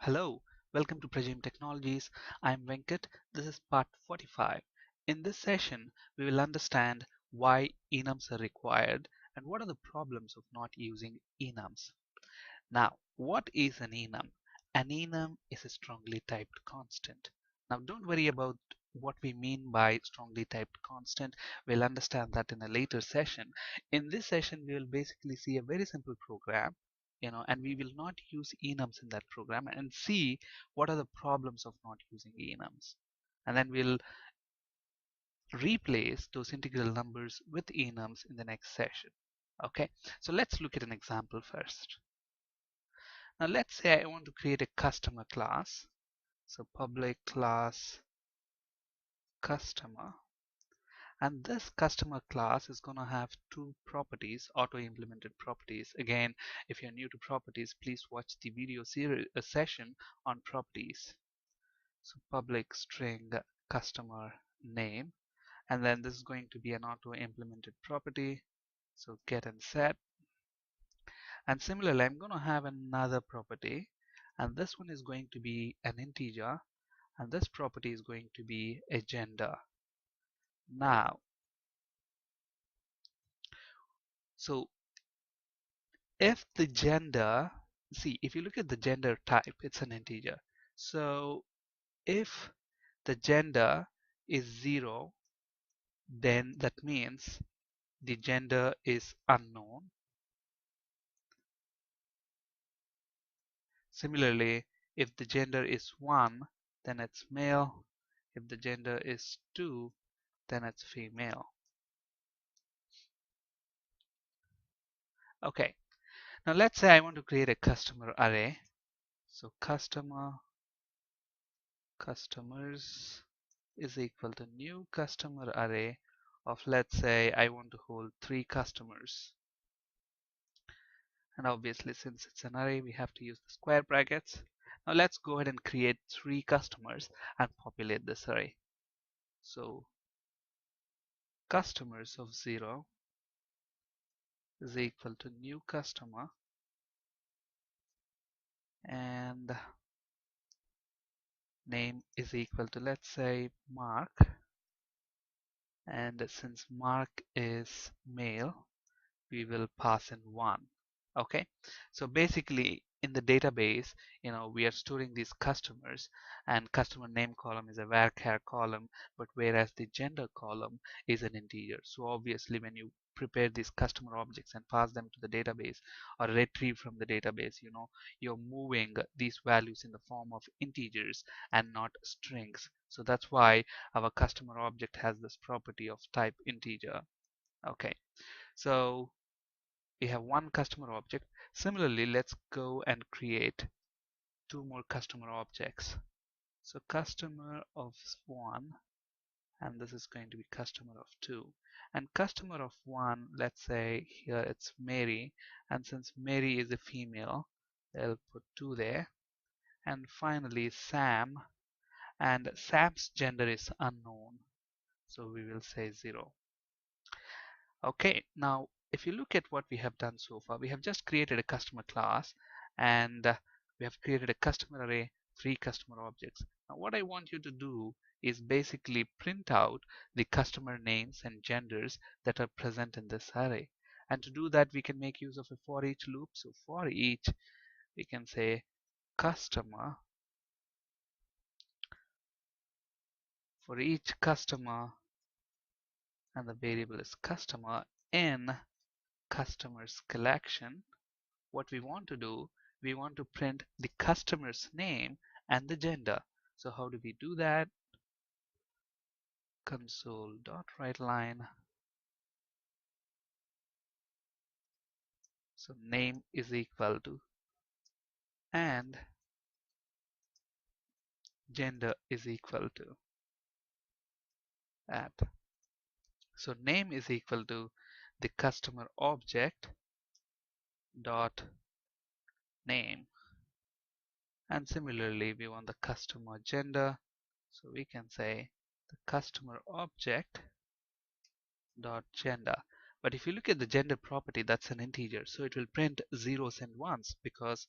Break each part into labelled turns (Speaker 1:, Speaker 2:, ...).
Speaker 1: Hello, welcome to Prajim Technologies. I'm Venkat. This is part 45. In this session, we will understand why enums are required and what are the problems of not using enums. Now, what is an enum? An enum is a strongly typed constant. Now, don't worry about what we mean by strongly typed constant. We'll understand that in a later session. In this session, we will basically see a very simple program, and we will not use enums in that program and see what are the problems of not using enums. And then we'll replace those integral numbers with enums in the next session. Okay, so let's look at an example first. Now let's say I want to create a customer class. So public class customer. And this customer class is going to have two properties, auto-implemented properties. Again, if you're new to properties, please watch the video series, session on properties. So public string customer name. And then this is going to be an auto-implemented property. So get and set. And similarly, I'm going to have another property. And this one is going to be an integer. And this property is going to be a gender. Now, so if the gender, see, if you look at the gender type, it's an integer. So if the gender is 0, then that means the gender is unknown. Similarly, if the gender is 1, then it's male. If the gender is 2, then it's female. Okay, now let's say I want to create a customer array. So customers is equal to new customer array of, let's say I want to hold 3 customers. And obviously, since it's an array, we have to use the square brackets. Now let's go ahead and create 3 customers and populate this array. So customers of 0 is equal to new customer, and name is equal to, let's say, Mark. And since Mark is male, we will pass in 1. Okay, so basically in the database, we are storing these customers, and customer name column is a varchar column, but whereas the gender column is an integer. So obviously when you prepare these customer objects and pass them to the database or retrieve from the database, you're moving these values in the form of integers and not strings. So that's why our customer object has this property of type integer. Okay, so we have one customer object. Similarly, let's go and create 2 more customer objects. So customer of 1, and this is going to be customer of 2. And customer of 1, let's say here it's Mary, and since Mary is a female, I'll put 2 there. And finally Sam, and Sam's gender is unknown, so we will say 0. Okay, now if you look at what we have done so far, we have just created a customer class, and we have created a customer array, 3 customer objects. Now what I want you to do is basically print out the customer names and genders that are present in this array. And to do that, we can make use of a for each loop. So for each, we can say customer, for each customer, and the variable is customer, in customers collection. What we want to do, we want to print the customer's name and the gender. So how do we do that? Console.writeLine. So name is equal to, and gender is equal to at. So name is equal to the customer object dot name, and similarly we want the customer gender, so we can say the customer object dot gender. But if you look at the gender property, that's an integer, so it will print zeros and ones, because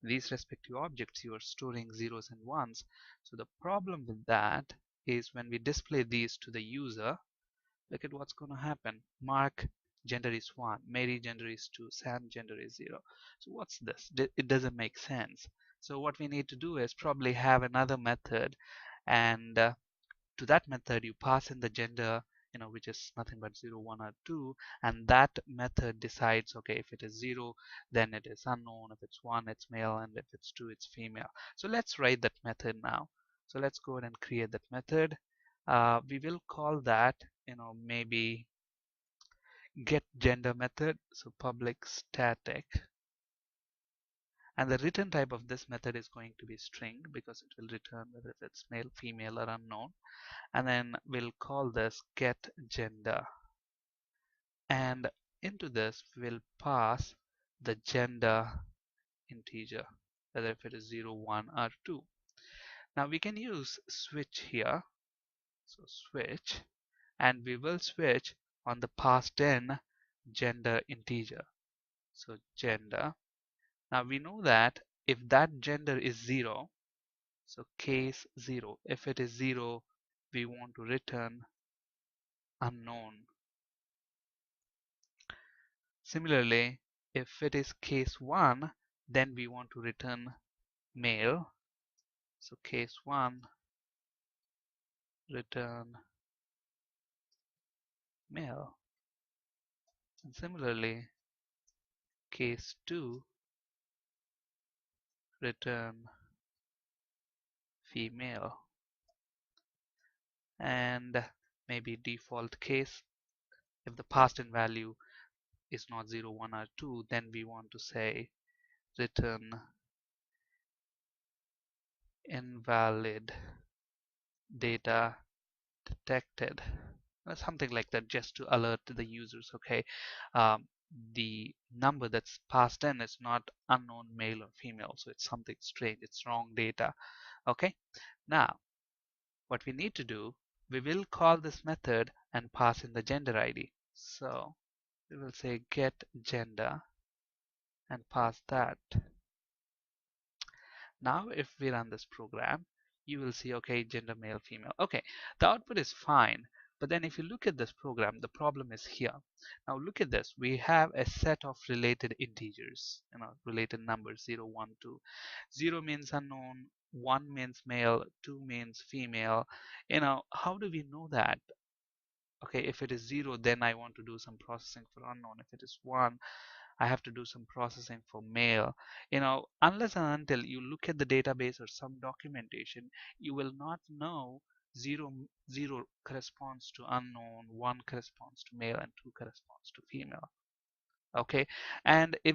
Speaker 1: In these respective objects, you are storing zeros and ones. So the problem with that is when we display these to the user, look at what's going to happen. Mark gender is 1, Mary gender is 2, Sam gender is 0. So what's this? It doesn't make sense. So what we need to do is probably have another method, and to that method you pass in the gender, which is nothing but 0, 1 or 2, and that method decides, okay, if it is 0 then it is unknown, if it's 1 it's male, and if it's 2 it's female. So let's write that method now. So let's go ahead and create that method. We will call that, maybe get gender method. So public static, and the return type of this method is going to be string, because it will return whether it's male, female or unknown. And then we'll call this get gender, and into this we'll pass the gender integer, whether if it is 0, 1 or 2. Now we can use switch here. So switch, and we will switch on the passed in gender integer. So gender. Now we know that if that gender is 0, so case 0, if it is 0 we want to return unknown. Similarly, if it is case 1, then we want to return male. So case 1, return male. And similarly, case 2, return female. And maybe default case, if the passed in value is not 0, 1 or 2, then we want to say return invalid data detected, something like that, just to alert the users, okay, the number that's passed in is not unknown male or female, so it's something strange, it's wrong data. Okay, now what we need to do, we will call this method and pass in the gender ID. So we will say get gender and pass that. Now if we run this program, you will see, okay, gender male, female. Okay, the output is fine. But then if you look at this program, the problem is here. Now look at this. We have a set of related integers, related numbers, 0, 1, 2. 0 means unknown, 1 means male, 2 means female. How do we know that? Okay, if it is 0, then I want to do some processing for unknown. If it is 1, I have to do some processing for male. Unless and until you look at the database or some documentation, you will not know 0, 0 corresponds to unknown, 1 corresponds to male, and 2 corresponds to female. Okay, and if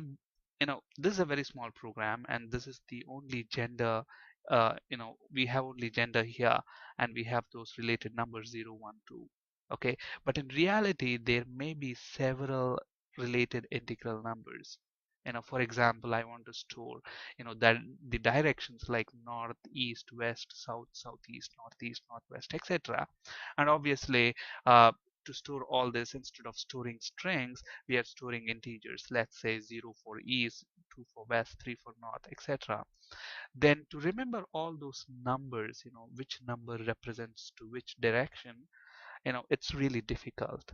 Speaker 1: this is a very small program, and this is the only gender, we have only gender here, and we have those related numbers 0, 1, 2. Okay, but in reality there may be several related integral numbers. For example, I want to store that the directions like north, east, west, south, southeast, northeast, northwest, etc. And obviously, to store all this, instead of storing strings, we are storing integers. Let's say 0 for east, 2 for west, 3 for north, etc. Then to remember all those numbers, which number represents to which direction, it's really difficult.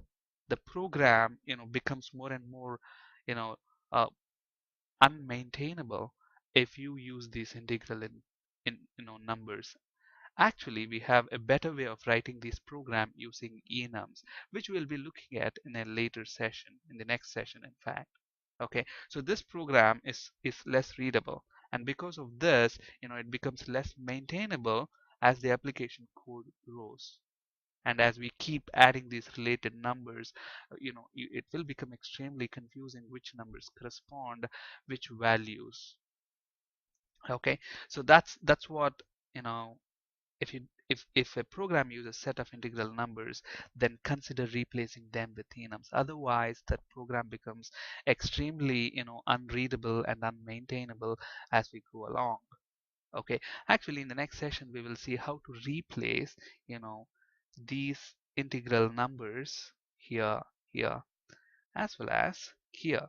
Speaker 1: The program becomes more and more you know uh, unmaintainable if you use these integral in numbers. Actually, we have a better way of writing this program using enums, which we'll be looking at in a later session, in the next session in fact. Okay, so this program is less readable, and because of this, it becomes less maintainable as the application code grows. And as we keep adding these related numbers, it will become extremely confusing which numbers correspond which values. Okay, so that's what, if you if a program uses a set of integral numbers, then consider replacing them with enums. Otherwise that program becomes extremely unreadable and unmaintainable as we go along. Okay, actually in the next session we will see how to replace these integral numbers here, here, as well as here.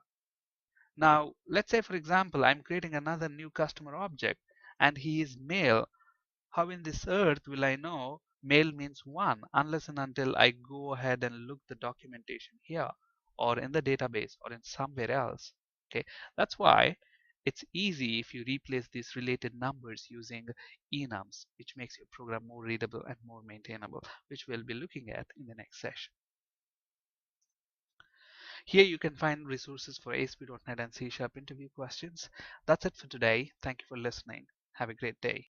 Speaker 1: Now, let's say, for example, I'm creating another new customer object and he is male. How in this earth will I know male means 1 unless and until I go ahead and look the documentation here or in the database or in somewhere else? Okay, that's why it's easy if you replace these related numbers using enums, which makes your program more readable and more maintainable, which we'll be looking at in the next session. Here you can find resources for ASP.NET and C# interview questions. That's it for today. Thank you for listening. Have a great day.